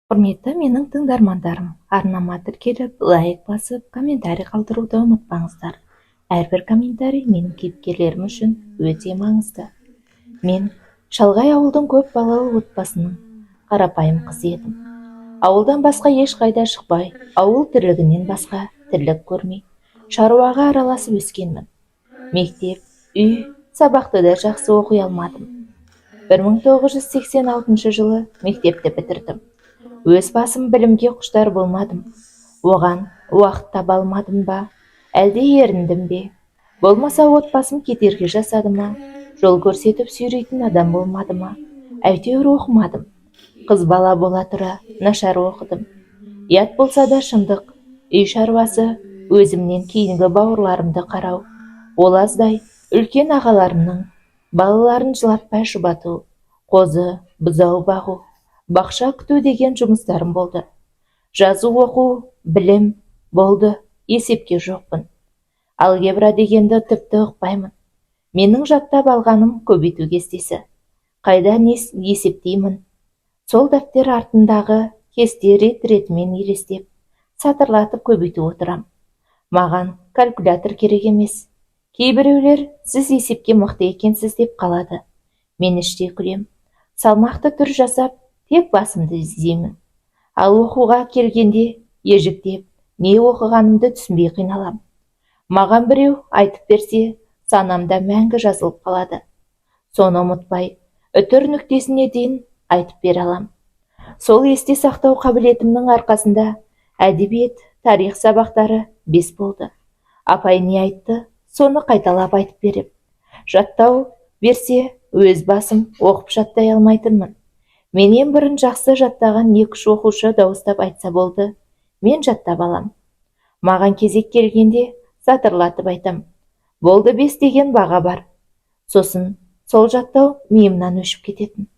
Құрметті менің тыңдармандарым, арнама тіркеліп, лайк басып, комментарий қалдыруды ұмытпаңыздар. Әрбір комментарий менің кейіпкерлерім үшін өте маңызды. Мен шалғай ауылдың көп балалы отбасының қарапайым қызы едім. Ауылдан басқа ешқайда шықпай, ауыл тірлігінен басқа тірлік көрмей, шаруаға араласып өскенмін. Мектеп, үй, сабақты да жақсы оқи алмадым. 1986 жылы мектепті бітірдім. Өз басым білімге құштар болмадым. Оған уақыт таба алмадым ба, әлде еріндім бе? Болмаса отбасым кедергі жасады ма? Жол көрсетіп сүйрейтін адам болмады ма? Әйтеуір оқымадым. Қыз бала бола тұра нашар оқыдым. Ят болса да шындық, үй шаруасы, өзімнен кейінгі бауырларымды қарау, ол аздай үлкен ағаларымның балаларын жылатпай жұбату, қозы, бұзау бағу, бақша күту деген жұмыстарым болды. Жазу оқу, білім болды, есепке жоқпын. Алгебра дегенді тіпті ұқпаймын. Менің жаттап алғаным көбейту кестесі. Қайда есептеймін? Сол дәптер артындағы кесте рет-ретімен елестеп, сатырлатып көбейтіп отырам. Маған калькулятор керек емес. Кейбіреулер сіз есепке мықты екенсіз деп қалады. Мен іштей күлем. Салмақты түр жасап, тек басымды изеймін. Ал оқуға келгенде ежіктеп, не оқығанымды түсінбей қиналам. Маған біреу айтып берсе, санамда мәңгі жазылып қалады. Соны ұмытпай, үтір нүктесіне дейін айтып бере алам. Сол есте сақтау қабілетімнің арқасында әдебиет, тарих сабақтары 5 болды. Апай не айтты, соны қайталап айтып беріп. Жаттау берсе, өз басым оқып жаттай алмайтынмын. Менен бұрын жақсы жаттаған 2-3 оқушы дауыстап айтса болды, мен жаттап алам. Маған кезек келгенде сатырлатып айтам. Болды 5 деген баға бар. Сосын сол жаттау миымнан өшіп кететін.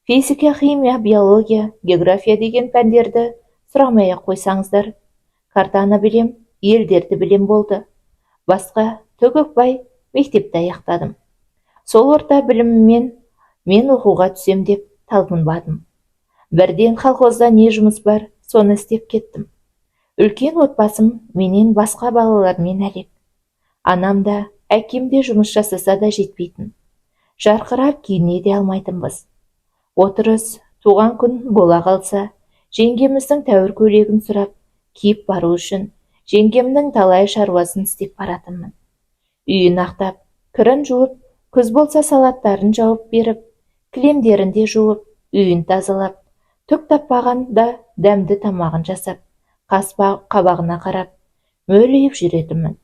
Физика, химия, биология, география деген пәндерді сұрамай-ақ қойсаңыздар. Картаны білем, елдерді білем болды. Басқа түк ұқпай мектепті аяқтадым. Сол орта біліміммен мен оқуға түсем деп талпынбадым. Бірден колхозда не жұмыс бар, соны істеп кеттім. Үлкен отбасым менен басқа балалармен әлек. Анам да, әкем де жұмыс жасаса да жетпейтін. Жарқырап киіне де алмайтынбыз. Отырыс, туған күн бола қалса, жеңгеміздің тәуір көйлегін сұрап, киіп бару үшін жеңгемнің талай шаруасын істеп баратынмын. Үйін ақтап, кірін жуып, күз болса салаттарын жауып беріп, кілемдерін де жуып, үйін тазалап, түк таппағанда дәмді тамағын жасап, қабағына қарап, мөлиіп жүретінмін.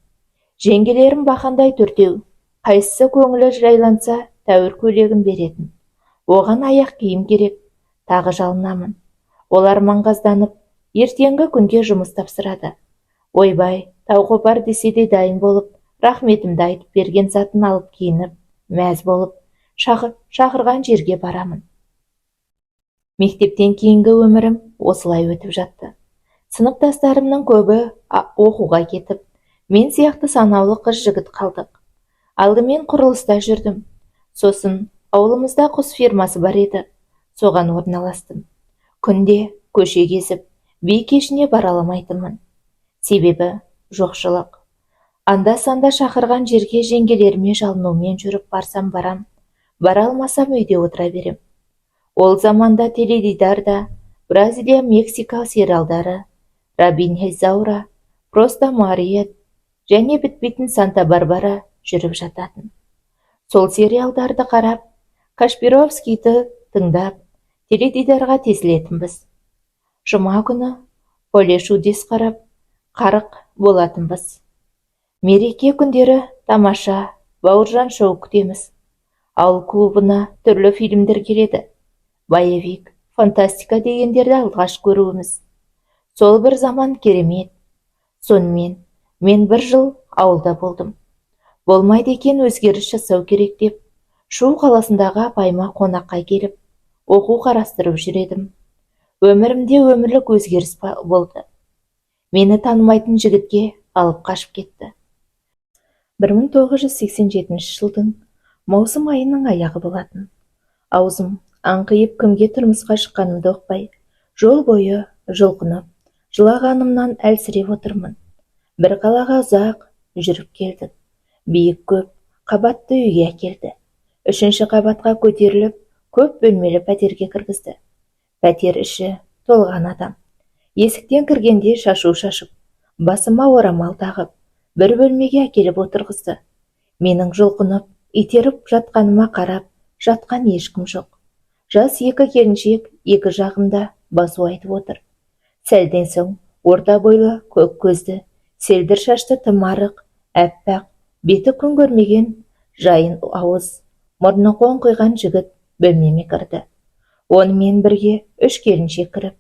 Жеңгелерім бақандай төртеу, қайсысы көңілі жайланса, тәуір көйлегін беретін. Оған аяқ киім керек, тағы жалынамын. Олар маңғазданып, ертеңгі күнге жұмыс тапсырады. Ойбай, тау қопар десе де дайын болып, рахметімді айтып берген затын алып киініп, мәз болып, шақырған жерге барамын. Мектептен кейінгі өмірім осылай өтіп жатты. Сыныптастарымның көбі оқуға кетіп, мен сияқты санаулы қыз жігіт қалдық. Алдымен құрылыста жүрдім. Сосын ауылымызда құс фермасы бар еді. Соған орналастым. Күнде көше кезіп, би кешіне бара аламайтынмын. Себебі жоқшылық. Анда-санда шақырған жерге жеңгелеріме жалынумен жүріп барсам барам, бара алмасам үйде отыра берем. Ол заманда теледидарда Бразилия, Мексика сериалдары, Рабин Хезаура, Просто Мария және бітпейтін Санта-Барбара жүріп жататын. Сол сериалдарды қарап, Кашпировскийді тыңдап, теледидарға тесілетінбіз. Жұма күні поле чудес қарап, қарық болатынбыз. Мереке күндері тамаша, Бауыржан шоу күтеміз. Ауыл клубына түрлі фильмдер келеді. Боевик, фантастика дегендерді алғаш көруіміз. Сол бір заман керемет. Сонымен мен 1 жыл ауылда болдым. Болмайды екен, өзгеріс жасау керек деп, Шу қаласындағы апайыма қонаққа келіп, оқу қарастырып жүредім. Өмірімде өмірлік өзгеріс болды. Мені танымайтын жігітке алып қашып кетті. 1987 жылдың маусым айының аяғы болатын. Аузым аңқиып кімге тұрмысқа шыққанымды ұқпай, Жол бойы жұлқынып, жылағанымнан әлсіреп отырмын. Бір қалаға ұзақ жүріп келдік. Биік көп қабатты үйге әкелді. 3-ші қабатқа көтеріліп, көп бөлмелі пәтерге кіргізді. Пәтер іші толған адам. Есіктен кіргенде шашу шашып, басыма орамал тағып, бір бөлмеге әкеліп отырғызды. Менің жұлқынып, итеріп жатқаныма қарап, жатқан ешкім жоқ. Жас 2 келіншек екі жағымда басу айтып отыр. Сәлден соң орта бойлы, көк көзді, селдір шашты тым арық, әппақ, беті күн көрмеген, жайын ауыз, мұрны қоңқиған жігіт бөлмеме кірді. Онымен бірге 3 келіншек кіріп,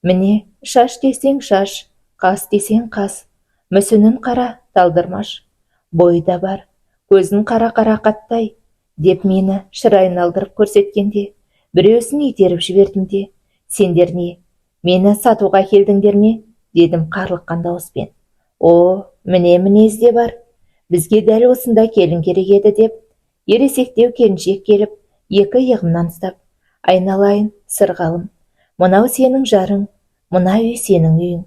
міне шаш десең шаш, қас десең қас, мүсінін қара талдырмаш, бойы да бар, көзін қара-қара қаттай, деп мені шырайын алдырып көрсеткенде, біреусін итеріп жібердім де, сендер не, мені сатуға келдіңдер ме? Дедім қарлыққан дауыспен. О, міне мінез де бар. Бізге дәл осында келін керек еді деп, ересектеу келіншек келіп, 2 иығымнан ұстап, айналайын, сырғалым. Мынау сенің жарың, мына үй сенің үйің.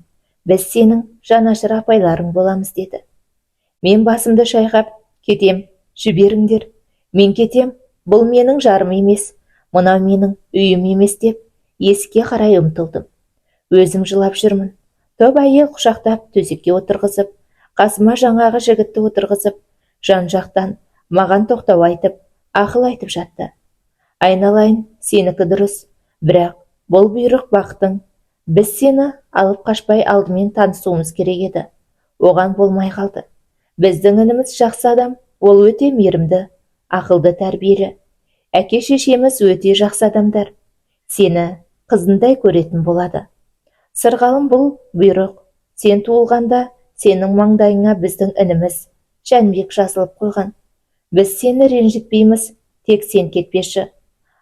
Біз сенің жанашыр апайларың боламыз деді. Мен басымды шайқап, кетем, жіберіңдер. Мен кетем, бұл менің жарым емес, мынау менің үйім емес деп, есікке қарай ұмтылдым. Өзім жылап жүрмін. Топ әйел құшақтап төсекке отырғызып, қасыма жаңағы жігітті отырғызып, жан-жақтан маған тоқтау айтып, ақыл айтып жатты. Айналайын, сенікі дұрыс, бірақ бұл бұйрық бақтың. Біз сені алып қашпай алдымен танысуымыз керек еді. Оған болмай қалды. Біздің ініміз жақсы адам, ол өте мейірімді, ақылды, тәрбиелі. Әке-шешеміз өте жақсы адамдар. Сені қызындай көретін болады. Сырғалым, бұл бұйрық. Сен туылғанда сенің маңдайыңа біздің ініміз Жәнібек жазылып қойған. Біз сені ренжітпейміз, тек сен кетпеші.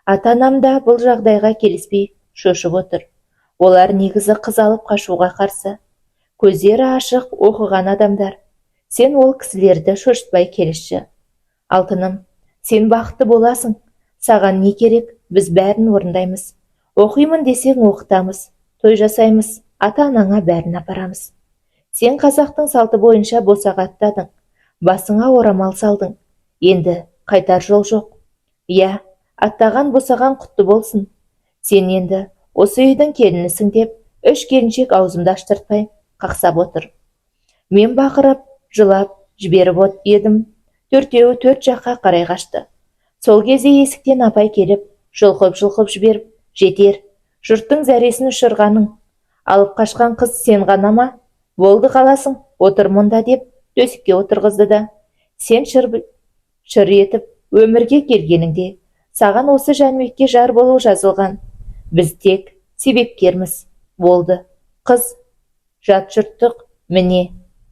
Ата-анам да бұл жағдайға келіспей шошып отыр. Олар негізі қыз алып қашуға қарсы. Көздері ашық, оқыған адамдар. Сен ол кісілерді шошытпай келішші. Алтыным, сен бақытты боласың. Саған не керек? Біз бәрін орындаймыз. Оқимын десең оқытамыз. Той жасаймыз, ата-анаңа бәрін апарамыз. Сен қазақтың салты бойынша босаға аттадың. Басыңа орамал салдың. Енді қайтар жол жоқ. Я, аттаған босаған құтты болсын. Сен енді осы үйдің келінісің деп, 3 келіншек аузымды аштыртпай қақсап отыр. Мен бақырып, жылап, жіберіп едім. 4-еуі 4 жаққа қарай қашты. Сол кезде есіктен апай келіп, жұлқып жіберіп, жетер, жұрттың зәресін ұшырғаның. Алып қашқан қыз сен ғана ма? Болды қаласың, отыр мұнда деп төсекке отырғызды да. Сен шыр етіп өмірге келгеніңде, саған осы Жәнібекке жар болу жазылған. Біз тек себепкерміз. Болды. Қыз, жат жұрттық, міне,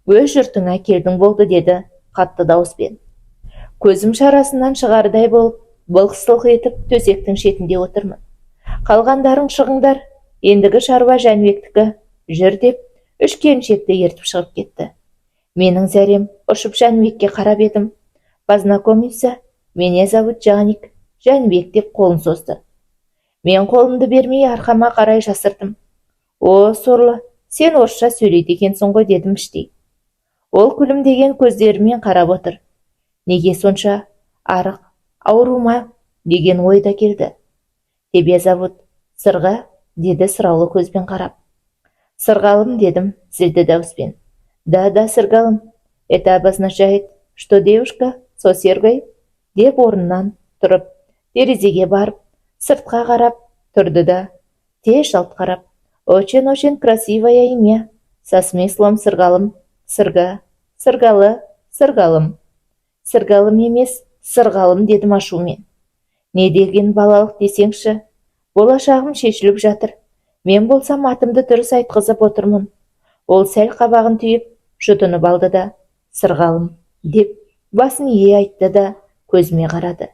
өз жұртыңа келдің болды деді қатты дауыспен. Көзім шарасынан шығардай болып, былқ-сылқ етіп төсектің шетінде отырмын. Қалғандарың шығыңдар, ендігі шаруа Жәнібектікі, жүр деп 3 келіншекті ертіп шығып кетті. Менің зәрем ұшып Жәнібекке қарап едім. Познакомиться, меня зовут Джаник, Жәнібек деп қолын созды. Мен қолымды бермей арқама қарай жасырдым. О, сорлы, сен орысша сөйлейді екенсің ғой дедім іштей. Ол күлімдеген көздерімен қарап отыр. Неге сонша арық, ауру ма деген ойда келді. Тебе зовут Сырға, деді сұраулы көзбен қарап. Сырғалым дедім зілді дауыспен. Да, Сырғалым, это обозначает, что девушка со Сергой, деп орнынан тұрып, терезеге барып, сыртқа қарап тұрды да, тез жалт қарап, очень красивое имя, со смыслом Сырғалым, Сырға, Сырғалы, Сырғалым. Сырғалым емес, Сырғалым дедім ашумен. Не деген балалық десеңші, болашағым шешіліп жатыр. Мен болсам атымды дұрыс айтқызып отырмын. Ол сәл қабағын түйіп, жұтынып алды да, Сырғалым, деп басын ие айтты да, көзіме қарады.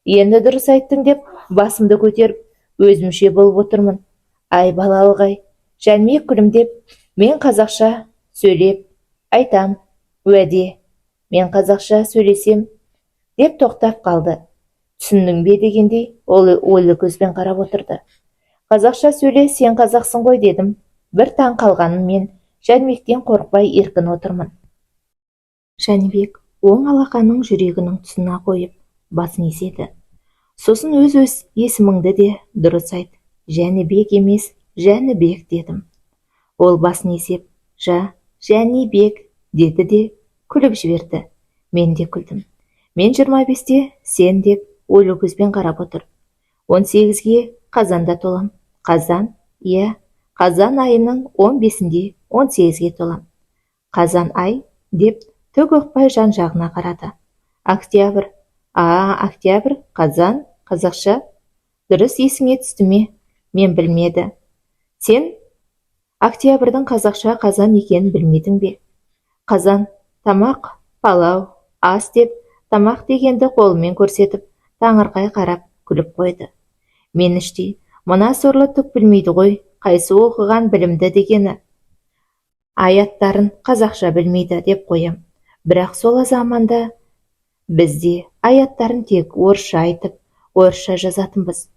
Енді дұрыс айттың деп, басымды көтеріп, өзімше болып отырмын. Ай балалық ай, Жәнібек күлімдеп, мен қазақша сөйлеп, айтам, уәде, мен қазақша сөйлесем, деп тоқтап қалды. Түсіндің бе дегендей, ол ойлы көзбен қарап отырды. Қазақша сөйле, сен қазақсың ғой дедім. Бір таң қалғаным мен Жәнібектен қорықпай еркін отырмын. Жәнібек оң алақанын жүрегінің тұсына қойып, басын изеді. Сосын өз есіміңді де дұрыс айт. Жәнібек емес, Жәнібек дедім. Ол басын изеп, Жәнібек деді де күліп жіберді. Мен де күлдім. Мен 25-те, сен деп ойлы көзбен қарап отыр. 18-ге қазанда толам. Қазан, иә, қазан айының 15-інде 18-ге толам. Қазан ай деп түк ұқпай жан-жағына қарады. Октябрь, октябрь, қазан, қазақша. Дұрыс есіңе түсті ме? Мен білмеді. Сен октябрьдің қазақша қазан екенін білмедің бе? Қазан, тамақ, палау, ас деп тамақ дегенді қолымен көрсетіп, таңырқай қарап күліп қойды. Мен іштей, мына сорлы түк білмейді ғой, қайсы оқыған білімді дегені. Аяттарын қазақша білмейді деп қоям. Бірақ сол заманда бізде аяттарын тек орысша айтып, орысша жазатынбыз.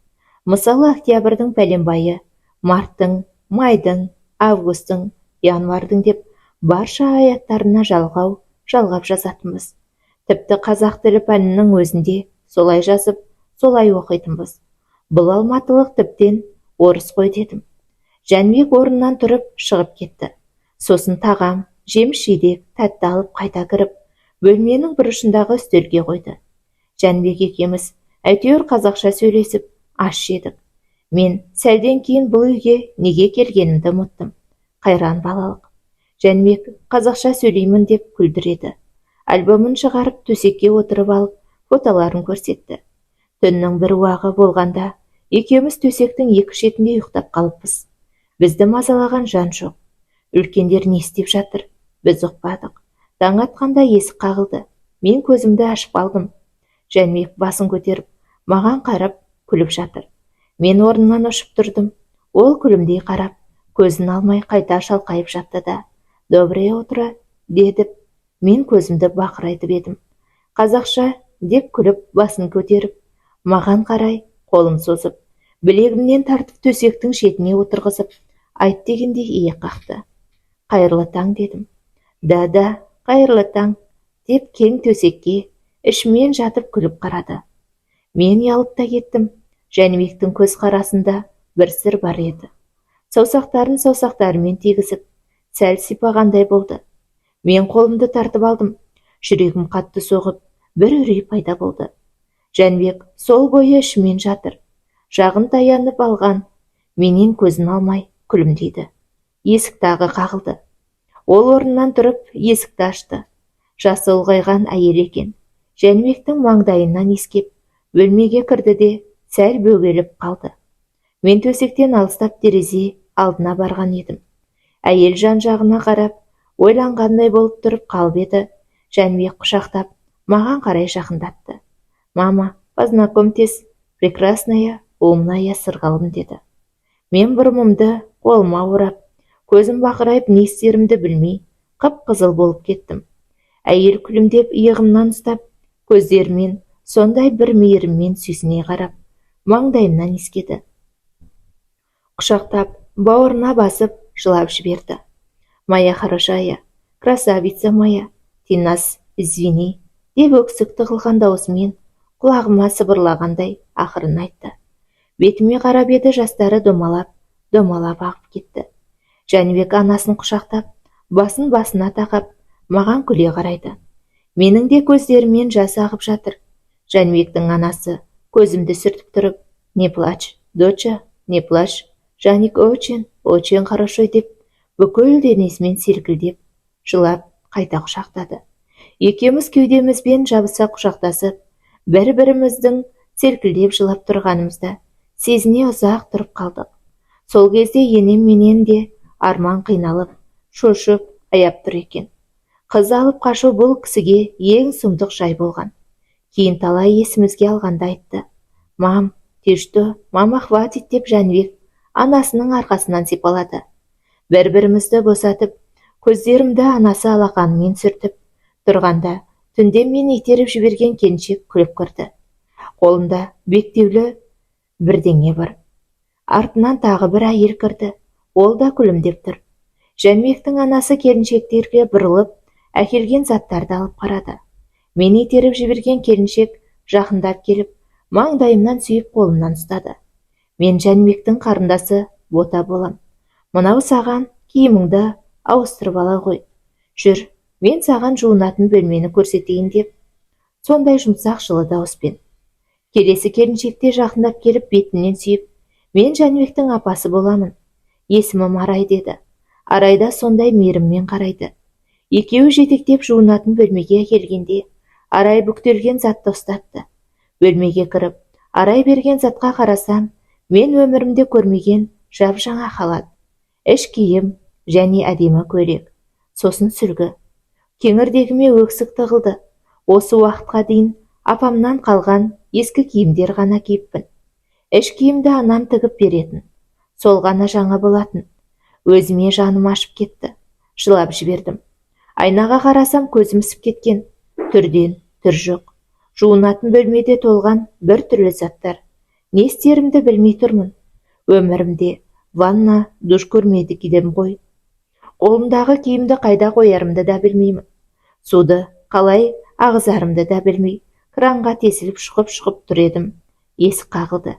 Мысалы, октябрьдің пәленбайы, марттың, майдың, августтың, январдың деп барша аяттарына жалғап жазатынбыз. Тіпті қазақ тілі пәнінің өзінде солай жазып, солай оқитынбыз. Бұл алматылық тіптен орыс қой дедім. Жәнібек орнынан тұрып шығып кетті. Сосын тағам, жеміс-жидек, тәтті алып қайта кіріп, бөлменің бұрышындағы үстелге қойды. Жәнібек екеуміз әйтеуір қазақша сөйлесіп, ас жедік. Мен сәлден кейін бұл үйге неге келгенімді ұмыттым. Қайран балалық. Жәнібек қазақша сөйлеймін деп күлдіреді. Альбомын шығарып төсекке отырып алып, фотоларын көрсетті. Түннің бір уағы болғанда, екеуміз төсектің екі шетінде ұйықтап қалыппыз. Бізді мазалаған жан жоқ. Үлкендер не істеп жатыр? Біз ұқпадық. Таң атқанда есік қағылды. Мен көзімді ашып алдым. Жәнібек басын көтеріп, маған қарап күліп жатыр. Мен орнымнан ұшып тұрдым. Ол күлімдей қарап, көзін алмай қайта шалқайып жатты да, «Доброе утро» дедіп, мен көзімді бақырайтып едім. Қазақша деп күліп, басын көтеріп, маған қарай қолын созып, білегімнен тартып төсектің шетіне отырғызып, айт дегенде иек қақты. «Қайырлы таң» дедім. «Да, қайырлы таң» деп кең төсекке ішімен жатып күліп қарады. Мен ұялып та кеттім. Жәнібектің көз қарасында бір сыр бар еді. Саусақтарын саусақтарымен тигізіп, сәл сипағандай болды. Мен қолымды тартып алдым. Жүрегім қатты соғып, бір үрей пайда болды. Жәнібек сол бойы ішімен жатыр. Жағын таянып алған. Менен көзін алмай күлімдейді. Есік тағы қағылды. Ол орнынан тұрып есікті ашты. Жасы ұлғайған әйел екен. Жәнібектің маңдайынан иіскеп, бөлмеге кірді де сәл бөгеліп қалды. Мен төсектен алыстап терезе алдына барған едім. Әйел жан-жағына қарап, ойланғандай болып тұрып қалып еді. Жәнібек құшақтап, маған қарай жақындатты. «Мама, познакомьтесь, прекрасная, умная сырғалым» деді. Мен бұрымымды қолыма орап, көзім бақырайып не істерімді білмей, қып-қызыл болып кеттім. Әйел күлімдеп иығымнан ұстап, көздерімен сондай бір мейіріммен сүйсіне қарап, маңдайымнан иіскеді. Құшақтап, бауырына басып, жылап жіберді. «Моя хорошая, красавица моя, ты нас извини» деп өксік тығылған даусымен құлағыма сыбырлағандай ақырын айтты. Бетіме қарап еді, жастары домалап ағып кетті. Жәнібек анасын құшақтап, басын басына тақап, маған күле қарайды. Менің де көздерімнен жас ағып жатыр. Жәнібектің анасы көзімді сүртіп тұрып, «Не плачь, доча, не плачь, Жаник очень хорошо» деп, бүкіл денесімен селкілдеп, жылап, қайта құшақтады. Екеуміз кеудемізбен жабыса құшақтасып, бір-біріміздің селкілдеп жылап тұрғанымызда сезіне ұзақ тұрып қалдық. Сол кезде енем менен де арман қиналып, шошып, аяп тұр екен. Қыз алып қашу бұл кісіге ең сұмдық жай болған. Кейін талай есімізге алғанда айтты. «Мам, ты что, мама, хватит» деп Жәнібек анасының арқасынан сипалады. Бір-бірімізді босатып, көздерімді анасы алақанымен сүртіп тұрғанда, түнде мен итеріп жіберген келіншек күліп кірді. Қолында бектеулі бірдеңе бар. Артынан тағы бір әйел кірді. Ол да күлімдеп тұр. Жәнібектің анасы келіншектерге бұрылып, әкелген заттарды алып қарады. Мен итеріп жіберген келіншек жақындап келіп, маңдайымнан сүйіп қолымнан ұстады. Мен Жәнібектің қарындасы Бота болам. Мынау саған киіміңді ауыстырып ала ғой. Жүр, мен саған жуынатын бөлмені көрсетейін деп, сондай жұмсақ жылы дауыспен. Келесі келіншекте жақындап келіп бетінен сүйіп, мен Жәнібектің апасы боламын. Есімім Арай деді. Арайда сондай мейіріммен қарайды. Екеуі жетектеп жуынатын бөлмеге келгенде, Арай бүктелген затты ұстатты. Бөлмеге кіріп, Арай берген затқа қарасам, мен өмірімде көрмеген жап-жаңа халат, іш киім және әдемі көйлек, сосын сүлгі. Кеңірдегіме өксік тығылды. Осы уақытқа дейін апамнан қалған ескі киімдер ғана киіппін. Іш киімді анам тігіп беретін. Сол ғана жаңа болатын. Өзіме жаным ашып кетті. Жылап жібердім. Айнаға қарасам көзім ісіп кеткен. Түрден түр жоқ. Жуынатын бөлмеде толған бір түрлі заттар. Не істерімді білмей тұрмын. Өмірімде ванна, душ көрмедім ғой. Қолымдағы киімді қайда қоярымды да білмеймін. Суды қалай ағызарымды да білмей, кранға тесіліп шығып тұр едім. Есік қағылды.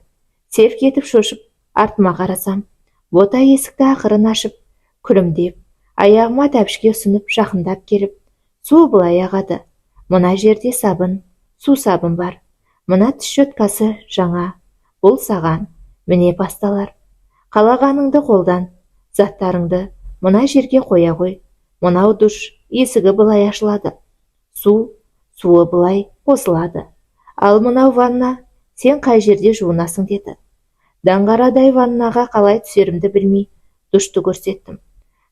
Селк етіп шошып, артыма қарасам, Бота есікті ақырын ашып, күлімдеп, аяғыма тәпішке ұсынып жақындап келіп, су былай ағады. Мына жерде сабын, су сабын бар. Мына тіс щеткасы жаңа. Бұл саған, міне пасталар. Қалағаныңды қолдан, заттарыңды мына жерге қоя ғой. Мынау душ есігі былай ашылады. Суы былай қосылады. Ал мынау ванна, сен қай жерде жуынасың деді. Даңғарадай ваннаға қалай түсерімді білмей, душты көрсеттім.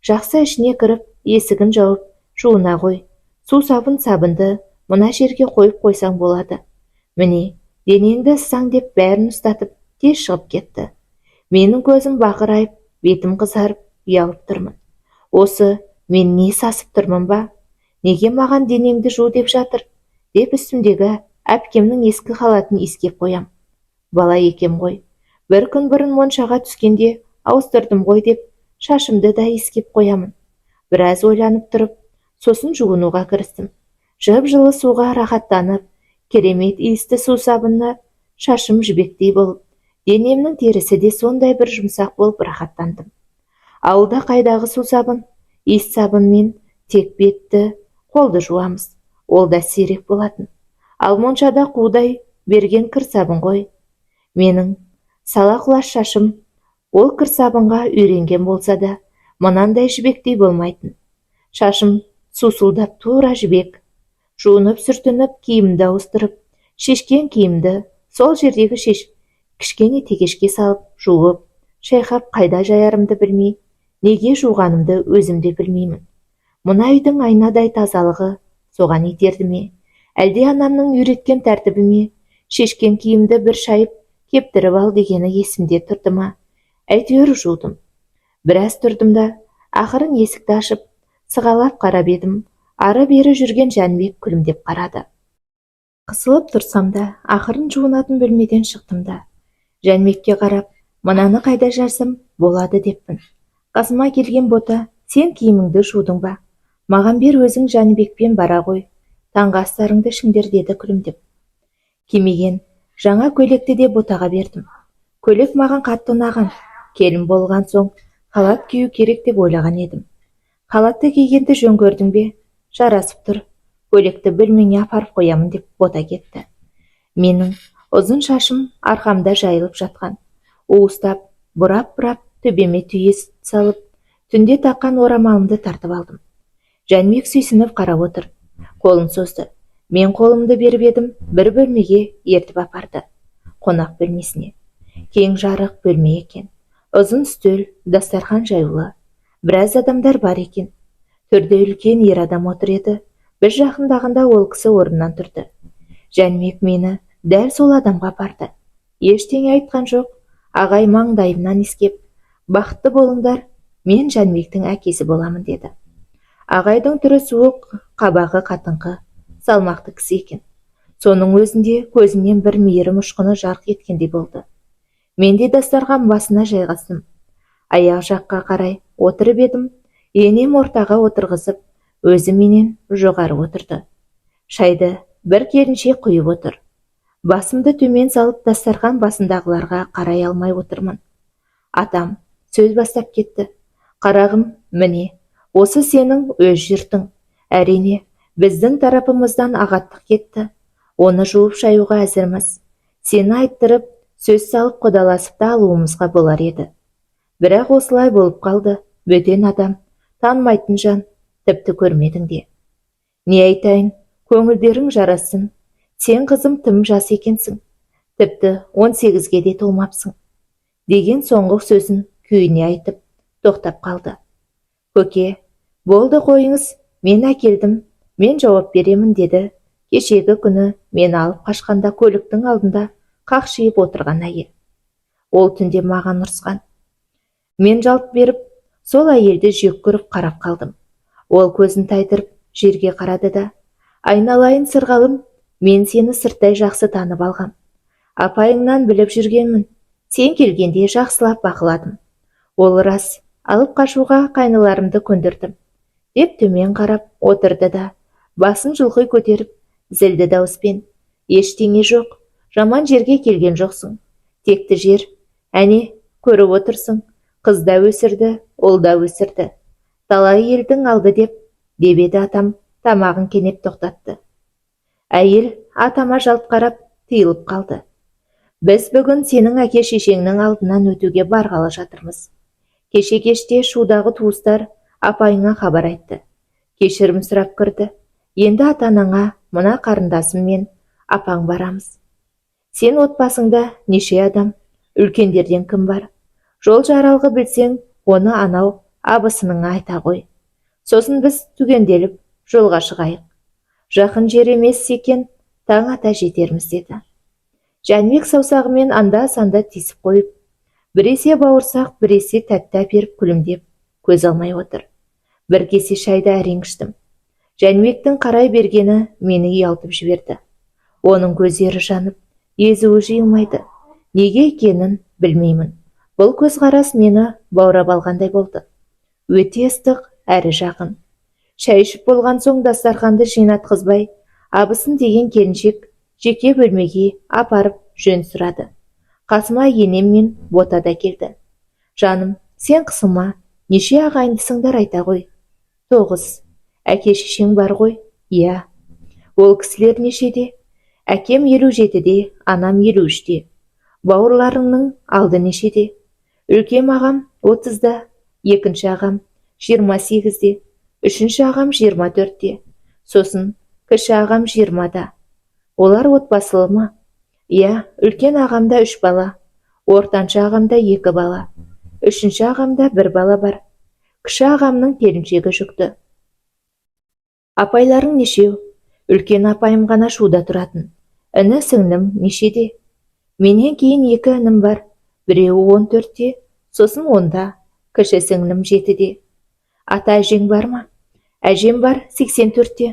Жақсы, ішіне кіріп, есігін жауып, жуына ғой. Су сабынды мына жерге қойып қойсаң болады. Міне, денеңді ыссаң деп бәрін ұстатып, тез шығып кетті. Менің көзім бақырайып, бетім қызарып, ұялып тұрмын. Осы мен не сасып тұрмын ба? Неге маған денеңді жу деп жатыр? Деп үстімдегі әпкемнің ескі халатын иіскеп қоям. Бала екем ғой. Бір күн бұрын моншаға түскенде ауыстырдым ғой деп, шашымды да иіскеп қоямын. Біраз ойланып тұрып, сосын жуынуға кірістім. Жып-жылы суға рахаттанып, керемет иісті су сабынна шашым жібектей болып, денемнің терісі де сондай бір жұмсақ болып рахаттандым. Ауылда қайдағы су сабын? Иіс сабынмен тек бетті, қолды жуамыз. Ол да сирек болатын. Ал моншада қудай берген кір сабын ғой. Менің сала құлаш шашым ол кір сабынға үйренген болса да, мынандай жібектей болмайтын. Шашым сусылдап тура жібек. Жуынып сүртініп, киімді ауыстырып, шешкен киімді сол жердегі кішкене тегешке салып, жуып, шайқап қайда жаярымды білмей, неге жуғанымды өзімде білмеймін. Мына үйдің айнадай тазалығы соған итерді ме? Әлде анамның үйреткен тәртібі ме? Шешкен киімді бір шайып, кептіріп ал дегені есімде тұрды ма? Әйтеуір жудым. Біраз тұрдым да, ақырын есікті ашып, сығалап қарап едім. Ары-бері жүрген Жәнібек күлімдеп қарады. Қысылып тұрсам да, ақырын жуынатын бөлмеден шықтым да. Жәнібекке қарап, мынаны қайда жарсам болады деппін. Қасыма келген Бота, сен киіміңді жудың ба? Маған бер, өзің Жәнібекпен бара ғой. Таңғы астарыңды ішіңдер деді күлімдеп. Кимеген жаңа көйлекті де Ботаға бердім. Көйлек маған қатты ұнаған. Келін болған соң халат кию керек деп ойлаған едім. Халатты кигенді жөн көрдің бе? Жарасып тұр. Көйлекті бөлмеңе апарып қоямын деп Бота кетті. Менің ұзын шашым арқамда жайылып жатқан. Уыстап, бұрап-бұрап төбеме түйес салып, түнде таққан орамалымды тартып алдым. Жәнібек сүйсініп қарап отыр. Қолын созды. Мен қолымды беріп едім, бір бөлмеге ертіп апарды. Қонақ бөлмесіне. Кең жарық бөлме екен. Ұзын үстел, дастархан жаюлы. Біраз адамдар бар екен. Төрде үлкен ер адам отыр еді. Біз жақындағанда ол кісі орнынан тұрды. Жәнібек мені дәл сол адамға апарды. Ештеңе айтқан жоқ. Ағай маңдайымнан иіскеп, бақытты болыңдар, мен Жәнібектің әкесі боламын деді. Ағайдың түрі суық, қабағы қатыңқы, салмақты кісі екен. Соның өзінде көзінен бір мейірім ұшқыны жарқ еткендей болды. Мен де дастархан басына жайғастым. Аяқ жаққа қарай отырып едім. Енем ортаға отырғызып, өзі менен жоғары отырды. Шайды бір келіншек құйып отыр. Басымды төмен салып дастархан басындағыларға қарай алмай отырмын. Атам сөз бастап кетті. Қарағым, міне, осы сенің өз жұртың. Әрине, біздің тарапымыздан ағаттық кетті. Оны жуып шаюға әзірміз. Сені айттырып, сөз салып құдаласып та алуымызға болар еді. Бірақ осылай болып қалды. Бөтен адам, танымайтын жан, тіпті көрмедің де. Не айтайын, көңілдерің жарасын. Сен қызым тым жас екенсің. Тіпті 18-ге де толмапсың. Деген соңғы сөзін күйіне айтып, тоқтап қалды. Көке, болды қойыңыз, мен әкелдім, мен жауап беремін деді. Кешегі күні мені алып қашқанда көліктің алдында қақшиып отырған әйел. Ол түнде маған ұрысқан. Мен жалт беріп, сол әйелді жек көріп қарап қалдым. Ол көзін тайдырып жерге қарады да, айналайын сырғалым, мен сені сырттай жақсы танып алғам. Апайыңнан біліп жүргенмін. Сен келгенде жақсылап бақыладым. Ол рас, алып қашуға қайныларымды көндірдім. Деп төмен қарап отырды да, басын жұлқи көтеріп, зілді дауыспен: ештеңе жоқ, жаман жерге келген жоқсың. Текті жер, әне, көріп отырсың, қыз да өсірді, ол да өсірді. Талай елдің алды деп еді атам тамағын кенеп тоқтатты. Әйел атама жалт қарап тыйылып қалды. Біз бүгін сенің әке шешеңнің алдынан өтуге барғалы жатырмыз. Кеше кеште шудағы туыстар апайыңа хабар айтты. Кешірім сұрап кірді. Енді ата-анаңа мына қарындасым мен апаң барамыз. Сен отбасыңда неше адам, үлкендерден кім бар? Жол жаралғы білсең, оны анау абысыныңа айта ғой. Сосын біз түгенделіп жолға шығайық. Жақын жер емес екен, таң ата жетерміз деді. Жәнібек саусағымен анда-санда тиісіп қойып, біресе бауырсақ, біресе тәтті әперіп күлімдеп, көз алмай отыр. Бір кесе шайды әрең іштім. Жәнібектің қарай бергені мені ұялтып жіберді. Оның көздері жанып, езуі жиылмайды. Неге екенін білмеймін. Бұл көзқарас мені баурап алғандай болды. Өте ыстық әрі жақын. Шай ішіп болған соң дастарханды жинатқызбай, абысын деген келіншек жеке бөлмеге апарып жөн сұрады. Қасыма енем мен бота да келді. Жаным, сен қысылма, неше ағайындысыңдар айта ғой? 9. Әке шешең бар ғой? Иә. Ол кісілер нешеде? Әкем 57-де, анам 53-де. Бауырларыңның алды нешеде? Үлкен ағам 30-да, екінші ағам 28-де, үшінші ағам 24-де, сосын кіші ағам 20-да. Олар отбасылы ма? Иә, үлкен ағамда 3 бала, ортаншы ағамда 2 бала, үшінші ағамда 1 бала бар. Кіші ағамның келіншегі жүкті. Апайларың нешеу? Үлкен апайым ғана шуда тұратын. Іні сіңлім нешеде? Менен кейін 2 інім бар. Біреуі 14-те, сосын 10-да, кіші сіңлім 7-де. Ата әжең бар ма? Әжем бар 84-те,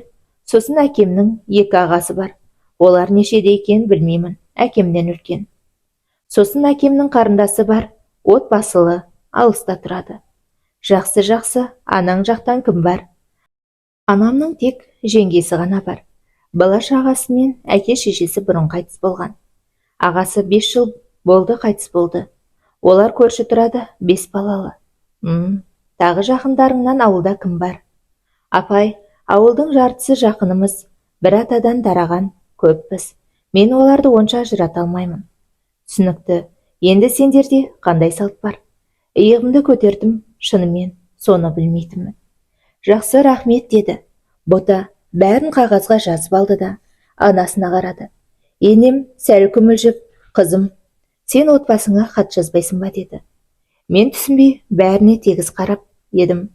сосын әкемнің 2 ағасы бар. Олар нешеде екен білмеймін, әкемден үлкен. Сосын әкемнің қарындасы бар, отбасылы, алыста тұрады. Жақсы, анаң жақтан кім бар? Анамның тек жеңгесі ғана бар. Бала шағасы мен әке шешесі бұрын қайтыс болған. Ағасы 5 жыл болды қайтыс болды. Олар көрші тұрады, 5 балалы. Тағы жақындарыңнан ауылда кім бар? Апай, ауылдың жартысы жақынымыз, бір атадан тараған, көппіз. Мен оларды онша ажырата алмаймын. Түсінікті. Енді сендерде қандай салт бар? Иығымды көтердім, шынымен соны білмейтінмін. Жақсы, рахмет деді. Бота бәрін қағазға жазып алды да анасына қарады. Енем сәл күмілжіп, қызым, сен отбасыңа хат жазбайсың ба деді. Мен түсінбей бәріне тегіс қарап едім.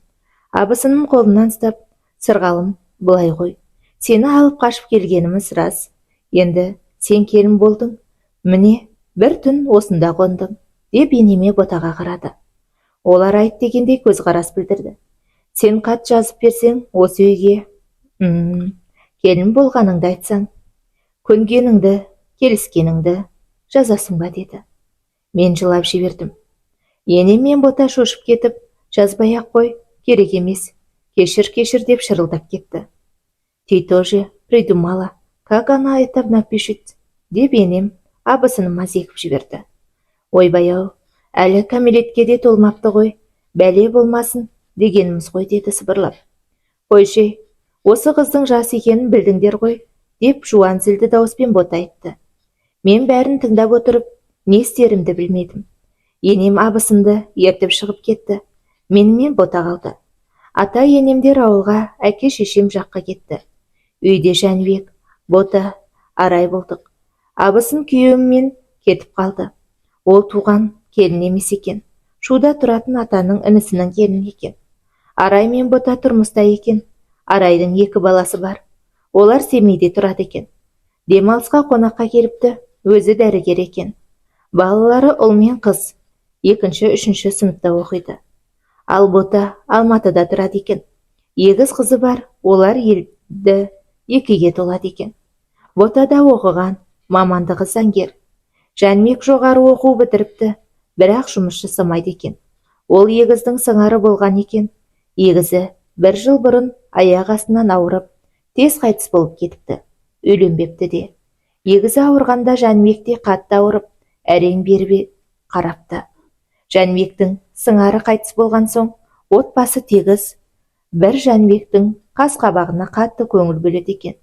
Абысыным қолымнан ұстап, сырғалым, былай ғой. Сені алып қашып келгеніміз рас. Енді сен келін болдың. Міне, бір түн осында қондың, деп енеме Ботаға қарады. Олар айт дегендей көзқарас білдірді. Сен хат жазып берсең, осы үйге келін болғаныңды айтсаң, көнгеніңді, келіскеніңді жазасың ба деді. Мен жылап жібердім. Енем мен Бота шошып кетіп, жазбай-ақ қой, керек емес, кешір деп шырылдап кетті. Ты тоже придумала, как она это напишет, деп енем абысыныма зекіп жіберді. Ойбай-ау, әлі кәмелетке де толмапты ғой, бәле болмасын дегеніміз ғой, деді сыбырлап. Қойшы, осы қыздың жас екенін білдіңдер ғой, деп жуан зілді дауыспен Бота айтты. Мен бәрін тыңдап отырып, не істерімді білмедім. Енем абысымды ертіп шығып кетті. Менімен Бота қалды. Ата енемдер ауылға, әке шешем жаққа кетті. Үйде Жәнібек, Бота, Арай болдық. Абысын күйеуіммен кетіп қалды. Ол туған келін емес екен. Шуда тұратын атаның інісінің келіні екен. Арай мен Бота тұрмыста екен. Арайдың 2 баласы бар. Олар Семейде тұрады екен. Демалысқа қонаққа келіпті, өзі дәрігер екен. Балалары ұл мен қыз, 2-3 сыныпта оқиды. Ал Бота Алматыда тұрады екен. Егіз қызы бар, олар елді 2-ге толады екен. Бота да оқыған, мамандығы заңгер. Жәнібек жоғары оқу бітіріпті, бірақ жұмыс жасамайды екен. Ол егіздің сыңары болған екен. Егізі 1 жыл бұрын аяқ астынан ауырып, тез қайтыс болып кетіпті. Үйленбепті де. Егізі ауырғанда Жәнібек те қатты ауырып, әрең беріп қарапты. Жәнібектің сыңары қайтыс болған соң, отбасы тегіз. Бір Жәнібектің қас-қабағына қатты көңіл бөледі екен.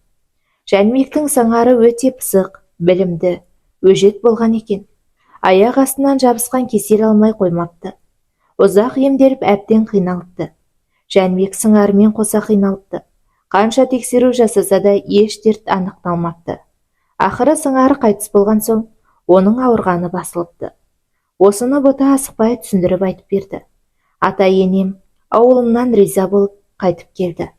Жәнібектің сыңары өте пысық, білімді, өжет болған екен. Аяқ астынан жабысқан кесел алмай қоймапты. Ұзақ емделіп әбден қиналыпты. Жәнібек сыңарымен қоса қиналыпты. Қанша тексеру жасаса да еш дерт анықталмапты. Ақыры сыңары қайтыс болған соң, оның ауырғаны басылыпты. Осыны Бота асықпай түсіндіріп айтып берді. Ата енем ауылымнан риза болып қайтып келді.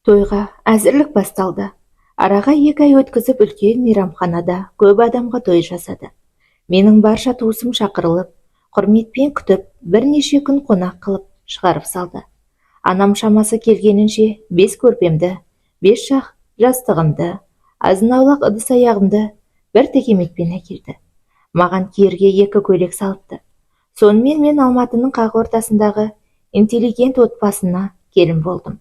Тойға әзірлік басталды. Араға 2 ай өткізіп үлкен мейрамханада көп адамға той жасады. Менің барша туысым шақырылып, құрметпен күтіп, бірнеше күн қонақ қылып шығарып салды. Анам шамасы келгенінше 5 көрпемді, 5 шақ жастығымды, азын-аулақ ыдыс-аяғымды бір текеметпен әкелді. Маған киерге 2 көйлек салыпты. Сонымен мен Алматының қақ ортасындағы интеллигент отбасына келін болдым.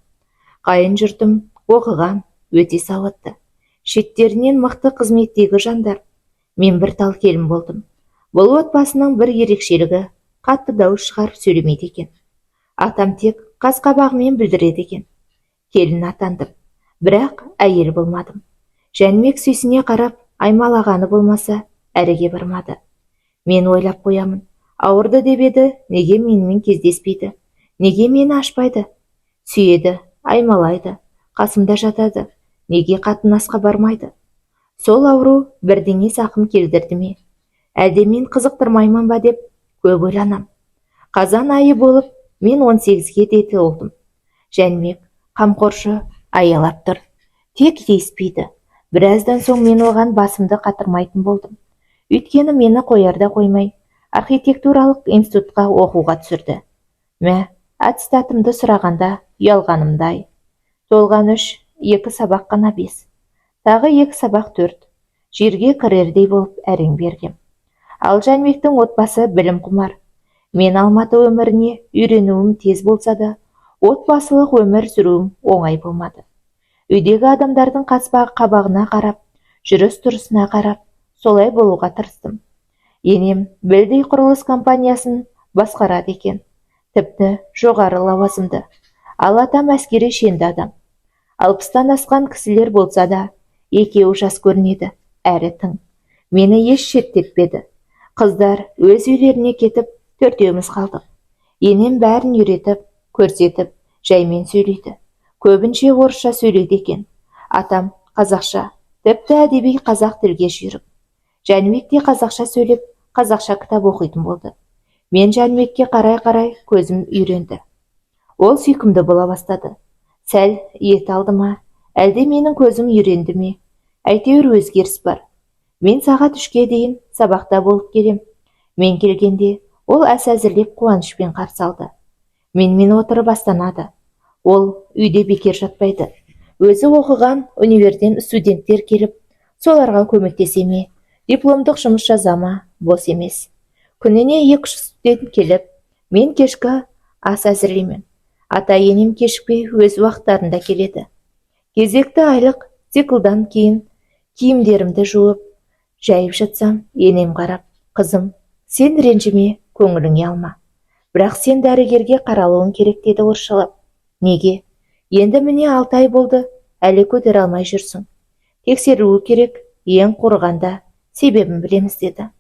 Қайын жұртым оқыған, өте сауатты. Шеттерінен мықты қызметтегі жандар. Мен бір тал келін болдым. Бұл отбасының бір ерекшелігі қатты дауыс шығарып сөйлемейді екен. Атам тек қас-қабағымен білдіреді екен. Келін атандым, бірақ әйел болмадым. Жәнібек сүйсіне қарап, аймалағаны болмаса, әріге бармады. Мен ойлап қоямын, ауырды деп еді, неге менімен кездеспейді? Неге мені ашпайды? Сүйеді, аймалайды, қасымда жатады. Неге қатынасқа бармайды? Сол ауру бірдеңе зақым келдірді ме? Әлде мен қызықтырмаймын ба деп көп ойланам. Қазан айы болып, мен 18-ге де толдым. Жәнібек қамқоршы, аялап тұр. Тек тиіспейді. Біраздан соң мен оған басымды қатырмайтын болдым. Өйткені мені қоярда қоймай, архитектуралық институтқа оқуға түсірді. Мә, аттестатымды сұрағанда ұялғанымдай. Толған 3, 2 сабақ қана 5. Тағы 2 сабақ 4. Жерге кірердей болып әрең бергем. Ал Жәнібектің отбасы білім құмар. Мен Алматы өміріне үйренуім тез болса да, отбасылық өмір сүруім оңай болмады. Үйдегі адамдардың қабағына қарап, жүріс-тұрысына қарап, солай болуға тырыстым. Енем білдей құрылыс компаниясын басқарады екен. Тіпті жоғары лауазымды. Ал атам әскери шенді адам. 60-тан асқан кісілер болса да, екеуі жас көрінеді, әрі тың. Мені еш шеттетпеді. Қыздар өз үйлеріне кетіп, 4-еуміз қалдық. Енем бәрін үйретіп, көрсетіп, жаймен сөйлейді. Көбінше орысша сөйлейді екен. Атам қазақша, тіпті әдеби қазақ тілге жүйрік. Жәнібек те қазақша сөйлеп, қазақша кітап оқитын болды. Мен Жәнібекке қарай-қарай көзім үйренді. Ол сүйкімді бола бастады. Сәл ет алды ма, әлде менің көзім үйренді ме? Әйтеуір өзгеріс бар. Мен сағат 3-ке дейін сабақта болып келем. Мен келгенде ол ас әзірлеп қуанышпен қарсы алды. Менімен отырып астанады. Ол үйде бекер жатпайды. Өзі оқыған универден студенттер келіп, соларға көмектесе ме, дипломдық жұмыс жаза ма, бос емес. Күніне 2-3 студент келіп, мен кешкі ас әзірлеймін. Ата-енем кешікпей өз уақыттарында келеді. Кезекті айлық циклдан кейін киімдерімді жуып, жайып жатсам, енем қарап, қызым, сен ренжіме, көңіліңе алма. Бірақ сен дәрігерге қаралуың керек деді орысшалап. Неге? Енді міне 6 ай болды, әлі көтере алмай жүрсің. Тексерілуі керек, ең құрығанда себебін білеміз деді.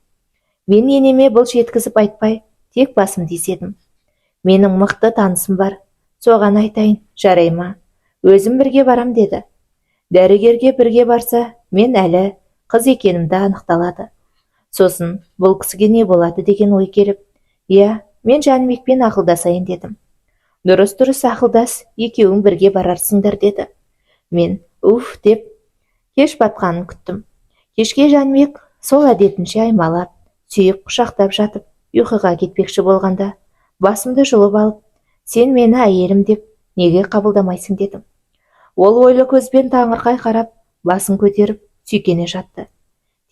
Мен енеме бұл жеткізіп айтпай, тек басымды изедім. Менің мықты танысым бар, соған айтайын, жарай ма? Өзім бірге барам деді. Дәрігерге бірге барса, мен әлі қыз екенімді анықталады. Сосын бұл кісіге не болады деген ой келіп, мен Жәнібекпен ақылдасайын дедім. Дұрыс ақылдас, екеуің бірге барарсыңдар деді. Мен деп кеш батқанын күттім. Кешке Жәнібек сол әдетінше аймалап, сүйіп құшақтап жатып, ұйқыға кетпекші болғанда, басымды жұлып алып, сен мені әйелім деп неге қабылдамайсың дедім. Ол ойлы көзбен таңырқай қарап, басын көтеріп, сүйкене жатты.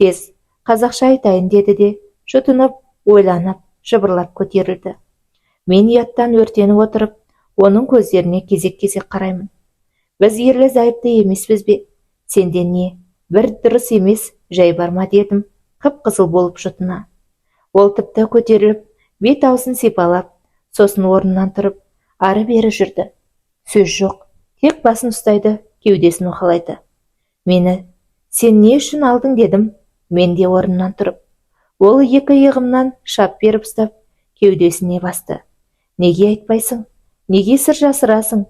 Тез қазақша айтайын деді де, жұтынып, ойланып, жыбырлап көтерілді. Мен ұяттан өртеніп отырып, оның көздеріне кезек-кезек қараймын. Біз ерлі зайыпты емеспіз бе? Сенден не? Бір дұрыс емес, жай бар ма дедім, қып-қызыл болып жұтына. Ол тіпті көтеріліп, бет-аузын сипалап, сосын орнынан тұрып, ары-бері жүрді. Сөз жоқ, тек басын ұстайды, кеудесін уқалайды. Мені, сен не үшін алдың дедім, мен де орнынан тұрып. Ол 2 иығымнан шап беріп ұстап, кеудесіне басты. Неге айтпайсың? Неге сыр жасырасың?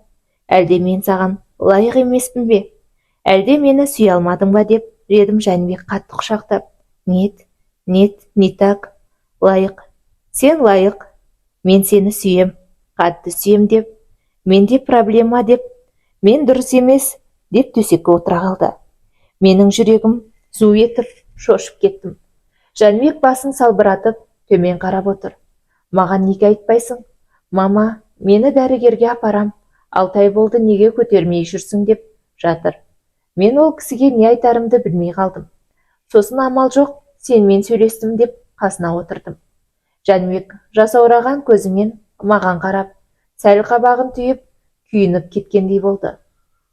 Әлде мен саған лайық емеспін бе? Әлде мені сүй алмадың ба деп едім Жәнібек қатты құшақтап. Нет, не так. Лайық. Сен лайық. Мен сені сүйем, қатты сүйем деп. Менде проблема деп. Мен дұрыс емес деп төсекке отыра қалды. Менің жүрегім зу етіп шошып кеттім. Жәнібек басын салбыратып, төмен қарап отыр. Маған неге айтпайсың? Мама, мені дәрігерге апарам. 6 ай болды, неге көтермей жүрсің деп жатыр. Мен ол кісіге не айтарымды білмей қалдым. Сосын амал жоқ, сенмен сөйлестім деп қасына отырдым. Жәнібек жасаураған көзімен маған қарап, сәл қабағын түйіп, күйініп кеткендей болды.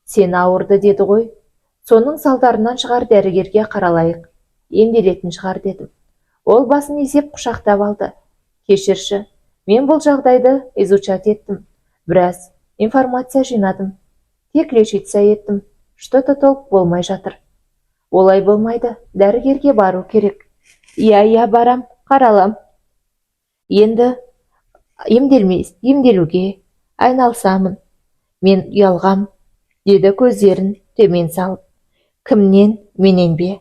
Сен ауырды деді ғой. Соның салдарынан шығар, дәрігерге қаралайық. Емделетін шығар дедім. Ол басын изеп құшақтап алды. Кешірші, мен бұл жағдайды изучать еттім. Біраз информация жинадым. Тек лечиться еттім. Что-то толық болмай жатыр. Олай болмайды, дәрігерге бару керек. Барам, қаралам. Енді емделуге айналсамын. Мен ұялғам, деді көздерін төмен салып. Кімнен, менен бе?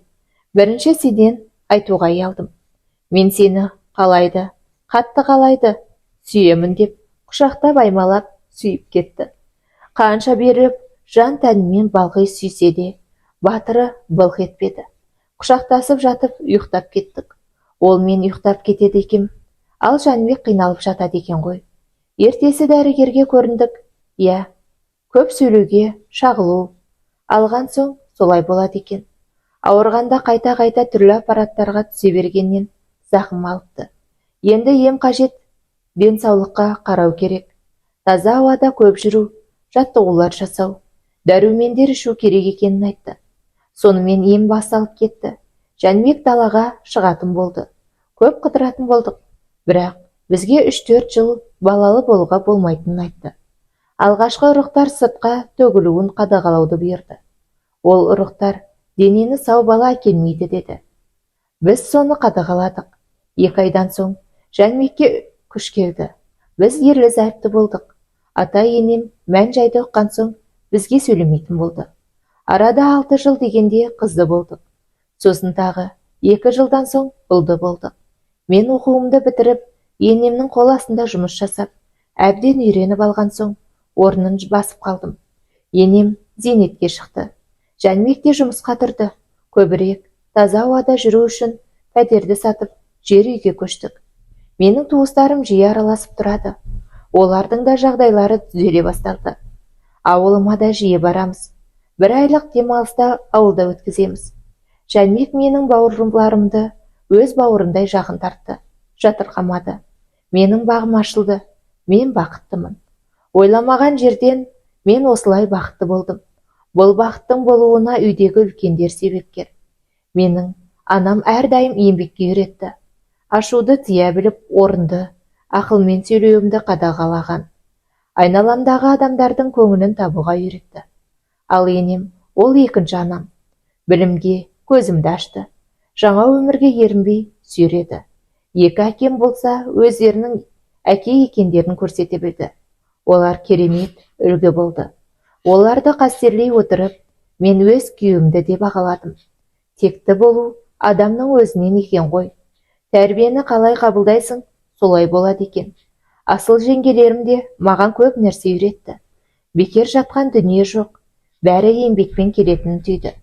Бірінші сенен айтуға ұялдым. Мен сені қалайды, қатты қалайды, сүйемін деп құшақтап аймалап сүйіп кетті. Қанша беріп, жан тәнімен балғи сүйсе де, батыры былқ етпеді. Құшақтасып жатып ұйықтап кеттік. Ол мен ұйықтап кетеді екем, ал Жәнібек қиналып жатады екен ғой. Ертесі дәрігерге көріндік. Көп сөйлеуге шағылу алған соң солай болады екен. Ауырғанда қайта-қайта түрлі аппараттарға түсе бергеннен зақым алыпты. Енді ем қажет, денсаулыққа қарау керек. Таза ауада көп жүру, жаттығулар жасау, дәрумендер ішу керек екенін айтты. Сонымен ем басталып кетті. Жәнібек далаға шығатын болды. Көп қыдыратын болдық. Бірақ бізге 3-4 жыл балалы болуға болмайтынын айтты. Алғашқы ұрықтар сыртқа төгілуін қадағалауды бұйырды. Ол ұрықтар денені сау бала әкелмейді деді. Біз соны қадағаладық. 2 айдан соң Жәнібекке күш келді. Біз ерлі зайыпты болдық. Ата-енем мән-жайды ұққан соң бізге сөйлемейтін болды. Арада 6 жыл дегенде қызды болдық. Сосын тағы 2 жылдан соң ұлды болдық. Мен оқуымды бітіріп, енемнің қол астында жұмыс жасап, әбден үйреніп алған соң орнын басып қалдым. Енем зейнетке шықты. Жәнібек те жұмысқа тұрды. Көбірек таза ауада жүру үшін пәтерді сатып, жер үйге көштік. Менің туыстарым жиі араласып тұрады. Олардың да жағдайлары түзеле басталды. Ауылыма да жиі барамыз. 1 айлық демалыста ауылда өткіземіз. Жәнібек менің бауырларымды өз бауырындай жақын тартты, жатырқамады. Менің бағым ашылды, мен бақыттымын. Ойламаған жерден мен осылай бақытты болдым. Бұл бақыттың болуына үйдегі үлкендер себепкер. Менің анам әрдайым еңбекке үйретті. Ашуды тыя біліп, орынды, ақылмен сөйлеуімді қадағалаған. Айналамдағы адамдардың көңілін табуға үйретті. Ал енем, ол екінші анам. Білімге көзімді ашты. Жаңа өмірге ерінбей сүйреді. Екі әкем болса, өздерінің әке екендерін көрсете білді. Олар керемет үлгі болды. Оларды қастерлей отырып, мен өз күйеуімді де бағаладым. Текті болу адамның өзінен екен ғой. Тәрбиені қалай қабылдайсың, солай болады екен. Асыл жеңгелерім де маған көп нәрсе үйретті. Бекер жатқан дүние жоқ, бәрі еңбекпен келетінін түйді.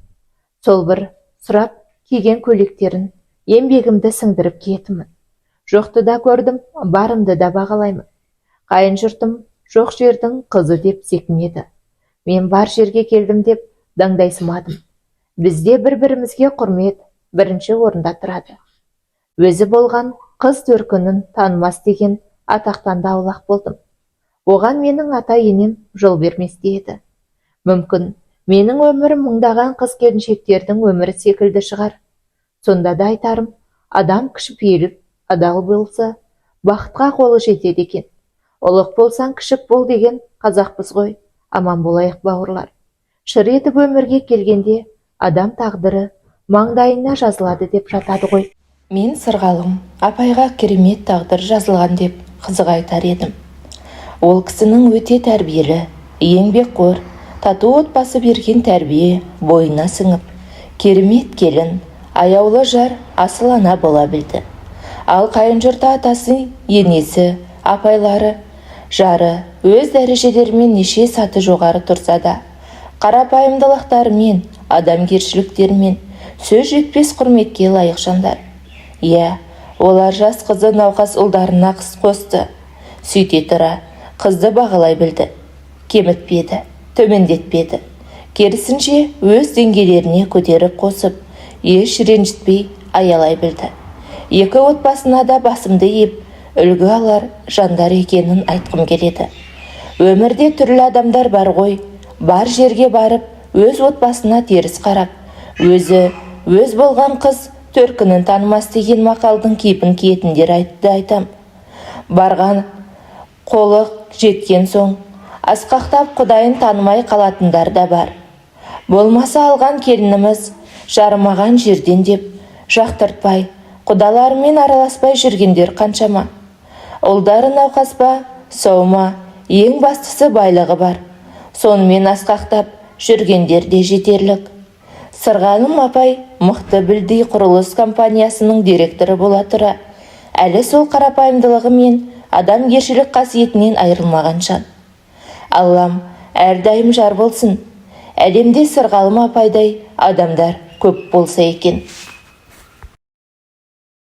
Сол бір сұрап киген көйлектерін еңбегімді сіңдіріп киетімін. Жоқты да көрдім, барымды да бағалаймын. Қайын жұртым жоқ жердің қызы деп секінеді. Мен бар жерге келдім деп даңдайсымадым. Бізде бір-бірімізге құрмет бірінші орында тұрады. Өзі болған қыз төркінін танымас деген атақтан да аулақ болдым. Оған менің ата енем жол берместе еді. Мүмкін менің өмірім мыңдаған қыз келіншектердің өмірі секілді шығар. Сонда да айтарым, адам кішіпейіліп адал болса, бақытқа қолы жетеді екен. Ұлық болсаң кішік бол деген қазақпыз ғой. Аман болайық бауырлар. Шыр етіп өмірге келгенде адам тағдыры маңдайына жазылады деп жатады ғой. Мен Сырғалым апайға керемет тағдыр жазылған деп қызық айтар едім. Ол кісінің өте тәрбиелі, еңбекқор, тату отбасы берген тәрбие бойына сіңіп, керемет келін, аяулы жар, асыл ана бола білді. Ал қайын жұрты атасы, енесі, апайлары, жары өз дәрежелерімен неше саты жоғары тұрса да, қарапайымдылықтарымен, адамгершіліктерімен сөз жетпес құрметке лайық жандар. Иә, олар жас қызы науқас ұлдарына қыз қосты. Сөйте тұра, қызды бағалай білді. Кемітпеді, төмендетпеді. Керісінше өз деңгейлеріне көтеріп қосып, еш ренжітпей аялай білді. Екі отбасына да басымды еп, үлгі алар жандар екенін айтқым келеді. Өмірде түрлі адамдар бар ғой, бар жерге барып, өз отбасына теріс қарап, өз болған қыз төркінін танымас деген мақалдың кейпін киетіндер айтам. Барған қолы жеткен соң, асқақтап құдайын танымай қалатындар да бар. Болмаса алған келініміз жарымаған жерден деп жақтыртпай, құдаларымен араласпай жүргендер қаншама. Ұлдары науқас па, сау ма, ең бастысы байлығы бар. Сонымен асқақтап жүргендер де жетерлік. Сырғалым апай мықты білдей құрылыс компаниясының директоры бола тұра, әлі сол қарапайымдылығы мен адамгершілік қасиетінен айырылмаған жан. Аллам әрдайым жар болсын. Әлемде Сырғалым апайдай адамдар көп болса екен.